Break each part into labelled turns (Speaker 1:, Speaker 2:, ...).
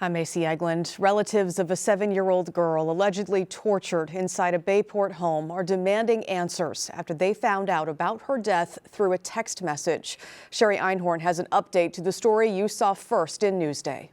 Speaker 1: I'm Macy Egland. Relatives of a 7-year-old girl allegedly tortured inside a Bayport home are demanding answers after they found out about her death through a text message. Sherry Einhorn has an update to the story you saw first in Newsday.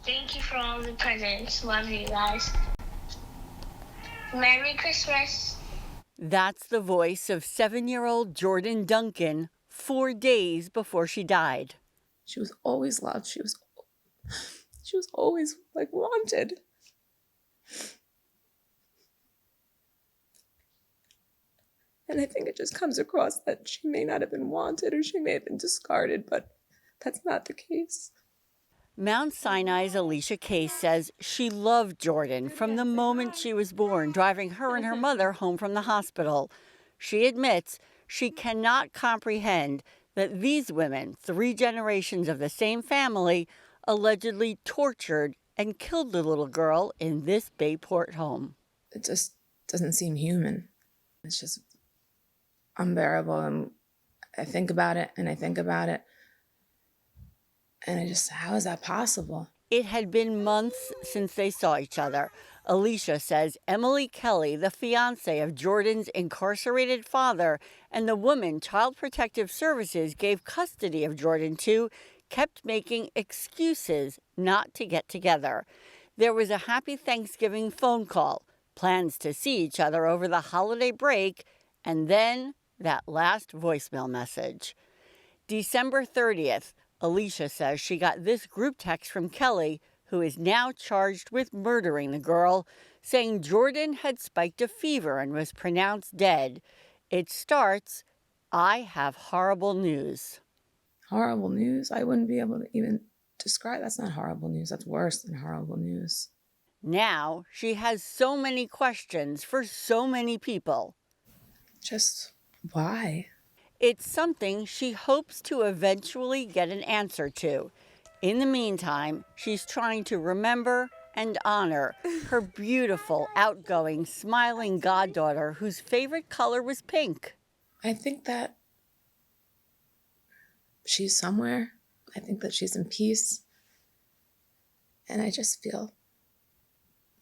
Speaker 2: Thank you for all the presents. Love you guys. Merry Christmas.
Speaker 3: That's the voice of 7-year-old Jor'Dynn Duncan 4 days before she died.
Speaker 4: She was always loved. She was always like wanted. And I think it just comes across that she may not have been wanted or she may have been discarded, but that's not the case.
Speaker 3: Mount Sinai's Alicia Case says she loved Jor'Dynn from the moment she was born, driving her and her mother home from the hospital. She admits she cannot comprehend that these women, 3 generations of the same family, allegedly tortured and killed the little girl in this Bayport home.
Speaker 4: It just doesn't seem human. It's just unbearable. And I think about it and I think about it. And I just, how is that possible?
Speaker 3: It had been months since they saw each other. Alicia says Emily Kelly, the fiance of Jor'Dynn's incarcerated father, and the woman Child Protective Services gave custody of Jor'Dynn to, kept making excuses not to get together. There was a happy Thanksgiving phone call, plans to see each other over the holiday break, and then that last voicemail message. December 30th, Alicia says she got this group text from Kelly, who is now charged with murdering the girl, saying Jor'Dynn had spiked a fever and was pronounced dead. It starts, "I have horrible news."
Speaker 4: Horrible news? I wouldn't be able to even describe. That's not horrible news. That's worse than horrible news.
Speaker 3: Now she has so many questions for so many people.
Speaker 4: Just why?
Speaker 3: It's something she hopes to eventually get an answer to. In the meantime, she's trying to remember and honor her beautiful, outgoing, smiling goddaughter whose favorite color was pink.
Speaker 4: I think that she's somewhere. I think that she's in peace. And I just feel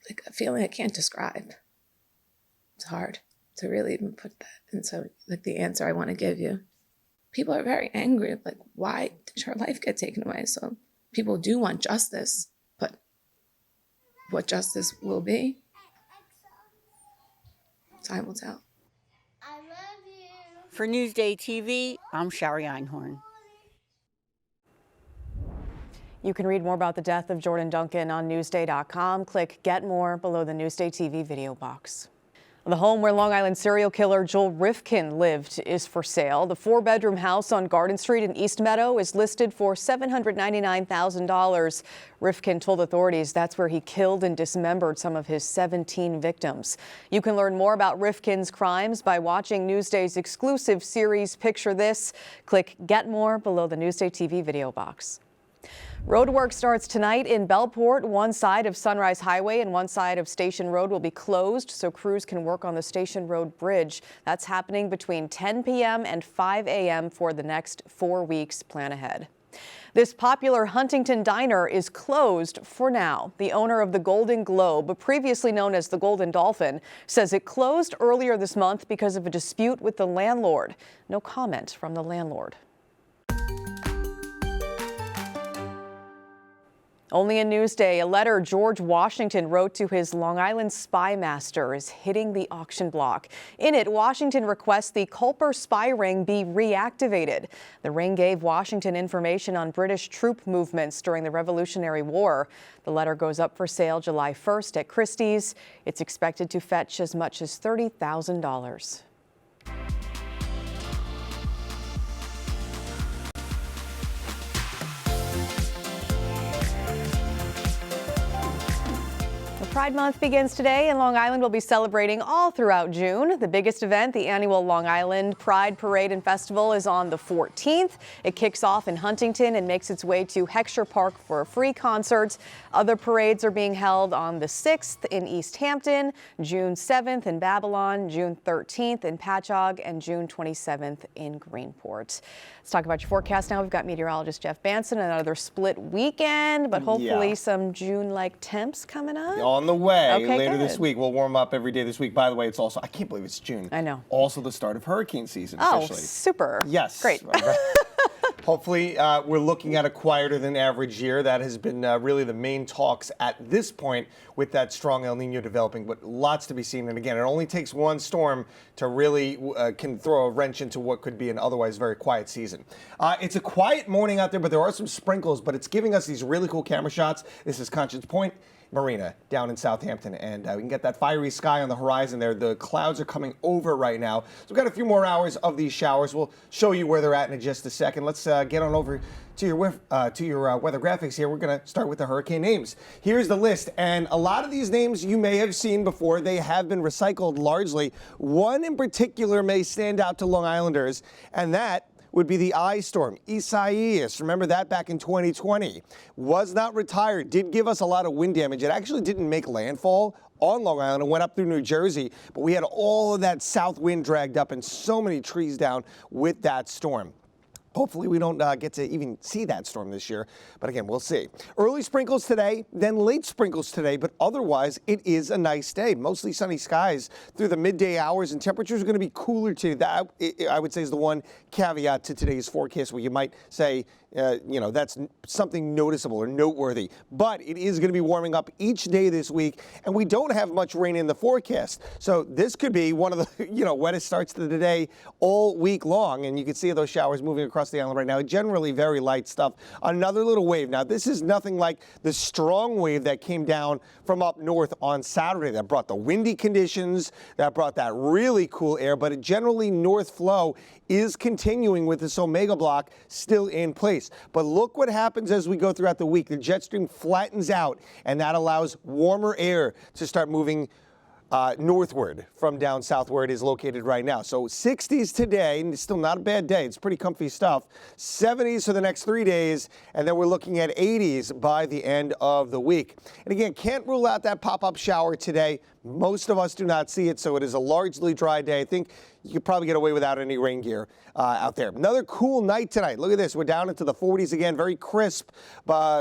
Speaker 4: like a feeling I can't describe. It's hard to really even put that into like the answer I want to give you. People are very angry. Like, why did her life get taken away? So people do want justice, but what justice will be, time will tell.
Speaker 2: I love you.
Speaker 3: For Newsday TV, I'm Sherry Einhorn.
Speaker 1: You can read more about the death of Jor'Dynn Duncan on Newsday.com. Click Get More below the Newsday TV video box. The home where Long Island serial killer Joel Rifkin lived is for sale. The 4-bedroom house on Garden Street in East Meadow is listed for $799,000. Rifkin told authorities that's where he killed and dismembered some of his 17 victims. You can learn more about Rifkin's crimes by watching Newsday's exclusive series Picture This. Click Get More below the Newsday TV video box. Roadwork starts tonight in Bellport. One side of Sunrise Highway and one side of Station Road will be closed so crews can work on the Station Road Bridge. That's happening between 10 p.m. and 5 a.m. for the next 4 weeks. Plan ahead. This popular Huntington diner is closed for now. The owner of the Golden Globe, previously known as the Golden Dolphin, says it closed earlier this month because of a dispute with the landlord. No comment from the landlord. Only in Newsday, a letter George Washington wrote to his Long Island spy master is hitting the auction block. In it, Washington requests the Culper spy ring be reactivated. The ring gave Washington information on British troop movements during the Revolutionary War. The letter goes up for sale July 1st at Christie's. It's expected to fetch as much as $30,000. Pride Month begins today, and Long Island will be celebrating all throughout June. The biggest event, the annual Long Island Pride Parade and Festival, is on the 14th. It kicks off in Huntington and makes its way to Heckscher Park for a free concert. Other parades are being held on the 6th in East Hampton, June 7th in Babylon, June 13th in Patchogue, and June 27th in Greenport. Let's talk about your forecast now. We've got meteorologist Jeff Banson. Another split weekend, but hopefully some June-like temps coming up.
Speaker 5: On the way.
Speaker 1: Okay,
Speaker 5: later
Speaker 1: good.
Speaker 5: this week. We'll warm up every day this week. By the way, it's also, I can't believe it's June.
Speaker 1: I know.
Speaker 5: Also the start of hurricane season
Speaker 1: Oh,
Speaker 5: officially.
Speaker 1: super.
Speaker 5: Yes.
Speaker 1: Great.
Speaker 5: Hopefully, we're looking at a quieter than average year. That has been really the main talks at this point with that strong El Nino developing, but lots to be seen. And again, it only takes one storm to really can throw a wrench into what could be an otherwise very quiet season. It's a quiet morning out there, but there are some sprinkles, but it's giving us these really cool camera shots. This is Conscience Point Marina down in Southampton, and we can get that fiery sky on the horizon there. The clouds are coming over right now, so we've got a few more hours of these showers. We'll show you where they're at in just a second. Let's get on over to your weather graphics here. We're going to start with the hurricane names. Here's the list, and a lot of these names you may have seen before. They have been recycled largely. One in particular may stand out to Long Islanders, and that would be the I storm, Isaias. Remember that back in 2020. Was not retired, did give us a lot of wind damage. It actually didn't make landfall on Long Island and went up through New Jersey, but we had all of that south wind dragged up and so many trees down with that storm. Hopefully we don't get to even see that storm this year, but again, we'll see. Early sprinkles today, then late sprinkles today, but otherwise it is a nice day. Mostly sunny skies through the midday hours, and temperatures are going to be cooler today. That, I would say, is the one caveat to today's forecast where you might say, that's something noticeable or noteworthy. But it is going to be warming up each day this week, and we don't have much rain in the forecast. So this could be one of the wettest starts to the day all week long, and you can see those showers moving across the island right now. Generally very light stuff. Another little wave. Now, this is nothing like the strong wave that came down from up north on Saturday that brought the windy conditions, that brought that really cool air, but generally north flow is continuing with this Omega block still in place. But look what happens as we go throughout the week. The jet stream flattens out, and that allows warmer air to start moving northward from down south where it is located right now. So 60s today, and it's still not a bad day. It's pretty comfy stuff. 70s for the next 3 days, and then we're looking at 80s by the end of the week. And again, can't rule out that pop-up shower today. Most of us do not see it, so it is a largely dry day. I think you could probably get away without any rain gear out there. Another cool night tonight. Look at this. We're down into the 40s again, very crisp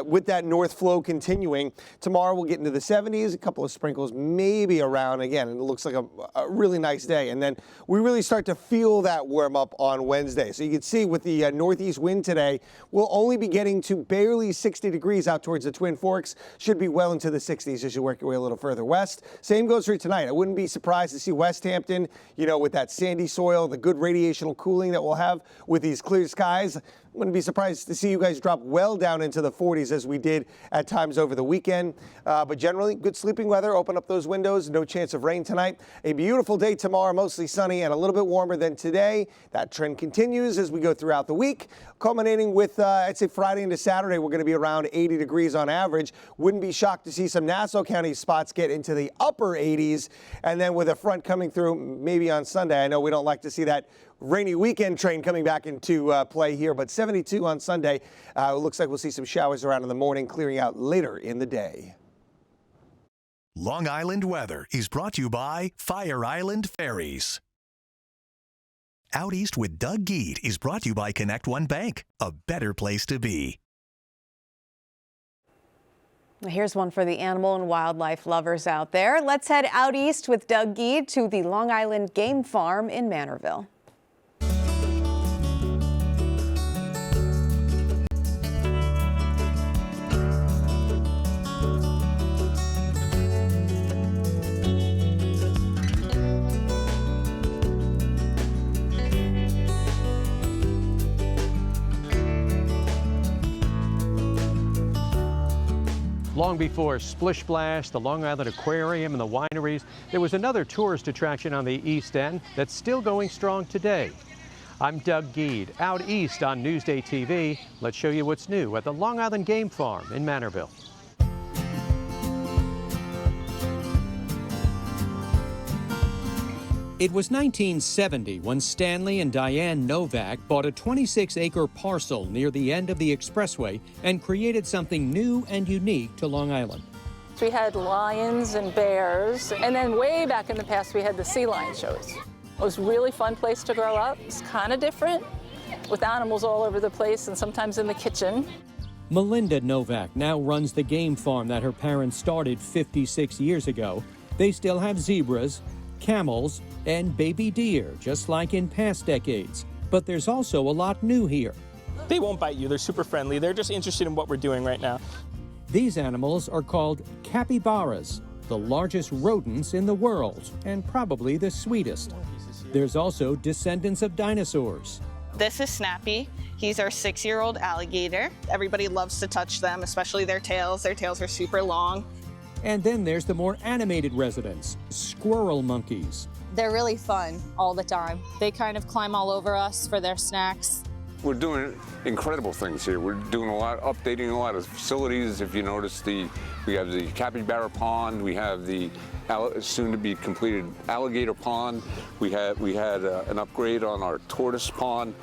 Speaker 5: with that north flow continuing. Tomorrow we'll get into the 70s, a couple of sprinkles maybe around again, and it looks like a really nice day. And then we really start to feel that warm up on Wednesday. So you can see with the northeast wind today, we'll only be getting to barely 60 degrees out towards the Twin Forks. Should be well into the 60s as you work your way a little further west. Same goes for tonight. I wouldn't be surprised to see West Hampton, with that sandy soil, the good radiational cooling that we'll have with these clear skies. Wouldn't be surprised to see you guys drop well down into the 40s as we did at times over the weekend. But generally, good sleeping weather. Open up those windows. No chance of rain tonight. A beautiful day tomorrow, mostly sunny and a little bit warmer than today. That trend continues as we go throughout the week, culminating with, I'd say, Friday into Saturday, we're going to be around 80 degrees on average. Wouldn't be shocked to see some Nassau County spots get into the upper 80s. And then with a front coming through, maybe on Sunday. I know we don't like to see that rainy weekend train coming back into play here, but 72 on Sunday. It looks like we'll see some showers around in the morning, clearing out later in the day.
Speaker 6: Long Island weather is brought to you by Fire Island Ferries. Out East with Doug Geed is brought to you by Connect One Bank, a better place to be.
Speaker 1: Here's one for the animal and wildlife lovers out there. Let's head out east with Doug Geed to the Long Island Game Farm in Manorville.
Speaker 7: Long before Splish Splash, the Long Island Aquarium, and the wineries, there was another tourist attraction on the East End that's still going strong today. I'm Doug Geed, out east on Newsday TV. Let's show you what's new at the Long Island Game Farm in Manorville.
Speaker 8: It was 1970 when Stanley and Diane Novak bought a 26-acre parcel near the end of the expressway and created something new and unique to Long Island.
Speaker 9: We had lions and bears, and then way back in the past we had the sea lion shows. It was a really fun place to grow up. It's kind of different, with animals all over the place and sometimes in the kitchen.
Speaker 8: Melinda Novak now runs the game farm that her parents started 56 years ago. They still have zebras, camels, and baby deer, just like in past decades. But there's also a lot new here.
Speaker 10: They won't bite you. They're super friendly. They're just interested in what we're doing right now.
Speaker 8: These animals are called capybaras, the largest rodents in the world, and probably the sweetest. There's also descendants of dinosaurs.
Speaker 11: This is Snappy. He's our 6-year-old alligator. Everybody loves to touch them, especially their tails. Their tails are super long.
Speaker 8: And then there's the more animated residents, squirrel monkeys.
Speaker 12: They're really fun all the time. They kind of climb all over us for their snacks.
Speaker 13: We're doing incredible things here. We're doing a lot, updating a lot of facilities. If you notice, we have the capybara pond. We have the soon-to-be completed alligator pond. We had an upgrade on our tortoise pond.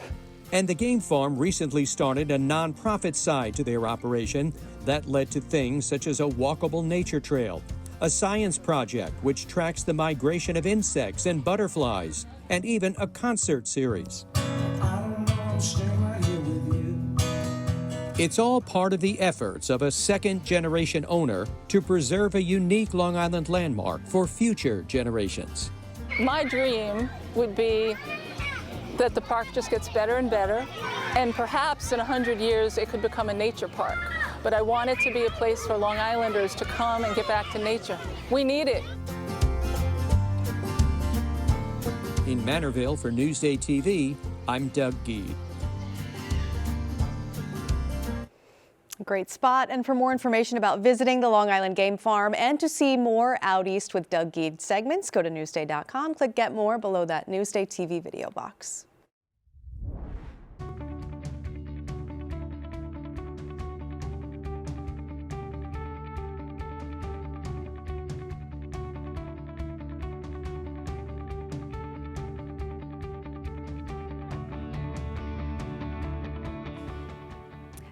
Speaker 8: And the game farm recently started a nonprofit side to their operation that led to things such as a walkable nature trail, a science project which tracks the migration of insects and butterflies, and even a concert series. It's all part of the efforts of a second-generation owner to preserve a unique Long Island landmark for future generations.
Speaker 9: My dream would be that the park just gets better and better, and perhaps in 100 years it could become a nature park. But I want it to be a place for Long Islanders to come and get back to nature. We need it.
Speaker 8: In Manorville for Newsday TV, I'm Doug Geed.
Speaker 1: Great spot. And for more information about visiting the Long Island Game Farm and to see more Out East with Doug Geed segments, go to Newsday.com. Click Get More below that Newsday TV video box.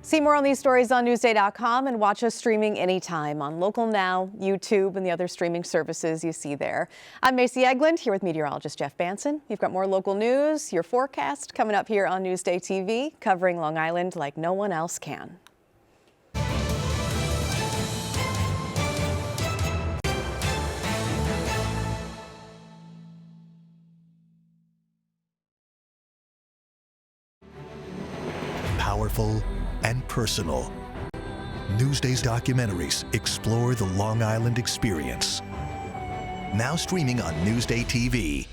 Speaker 1: See more on these stories on Newsday.com and watch us streaming anytime on Local Now, YouTube, and the other streaming services you see there. I'm Macy Eglund here with meteorologist Jeff Banson. You've got more local news, your forecast coming up here on Newsday TV, covering Long Island like no one else can.
Speaker 6: Powerful and personal. Newsday's documentaries explore the Long Island experience. Now streaming on Newsday TV.